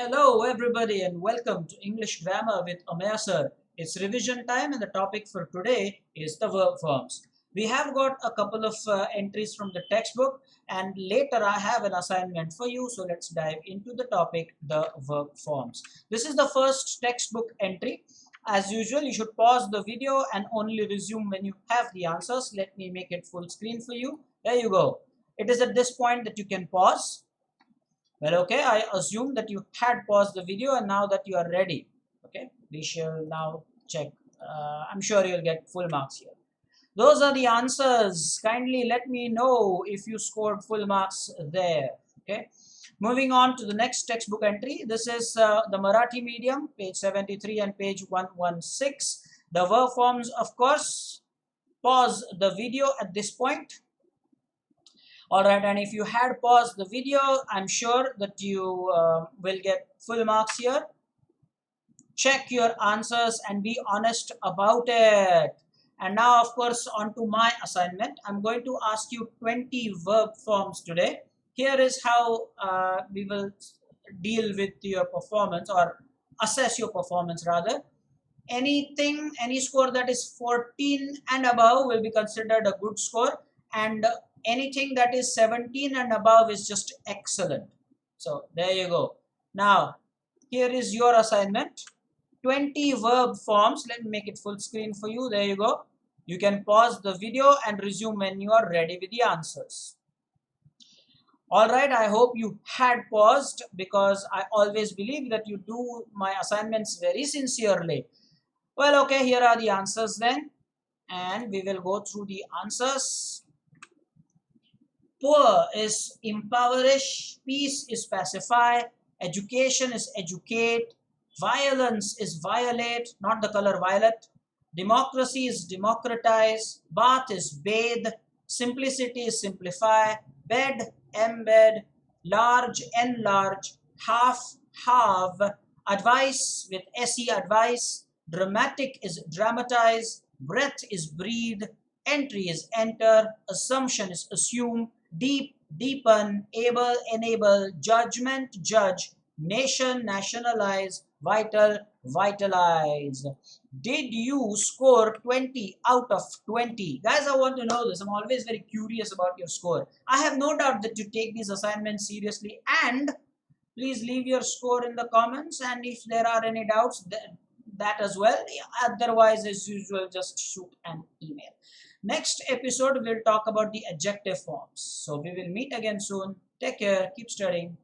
Hello everybody and welcome to English Grammar with Ameya sir. It's revision time and the topic for today is the verb forms. We have got a couple of entries from the textbook and later I have an assignment for you. So let's dive into the topic, the verb forms. This is the first textbook entry. As usual, you should pause the video and only resume when you have the answers. Let me make it full screen for you. There you go. It is at this point that you can pause. Well, okay, I assume that you had paused the video and now that you are ready. Okay, we shall now check. I'm sure you'll get full marks here. Those are the answers. Kindly let me know if you scored full marks there. Okay, moving on to the next textbook entry. This is the Marathi medium, page 73 and page 116. The verb forms, of course. Pause the video at this point. Alright, and if you had paused the video, I'm sure that you will get full marks here. Check your answers and be honest about it. And now, of course, on to my assignment. I'm going to ask you 20 verb forms today. Here is how we will deal with your performance or assess your performance rather. Any score that is 14 and above will be considered a good score, and anything that is 17 and above is just excellent. So there you go. Now here is your assignment, 20 verb forms. Let me make it full screen for you. There you go. You can pause the video and resume when you are ready with the answers. Alright, I hope you had paused because I always believe that you do my assignments very sincerely. Well, okay, here are the answers then, and we will go through the answers. Poor is impoverish, peace is pacify, education is educate, violence is violate, not the color violet, democracy is democratize, bath is bathe, simplicity is simplify, bed, embed, large, enlarge, half, halve, advice with se advice, dramatic is dramatize, breath is breathe, entry is enter, assumption is assume, deep, deepen, able, enable, judgment, judge, nation, nationalize, vital, vitalize. Did you score 20 out of 20? Guys, I want to know this. I'm always very curious about your score. I have no doubt that you take these assignments seriously, and please leave your score in the comments, and if there are any doubts, that as well. Otherwise, as usual, just shoot an email. Next episode, we'll talk about the adjective forms. So we will meet again soon. Take care. Keep studying.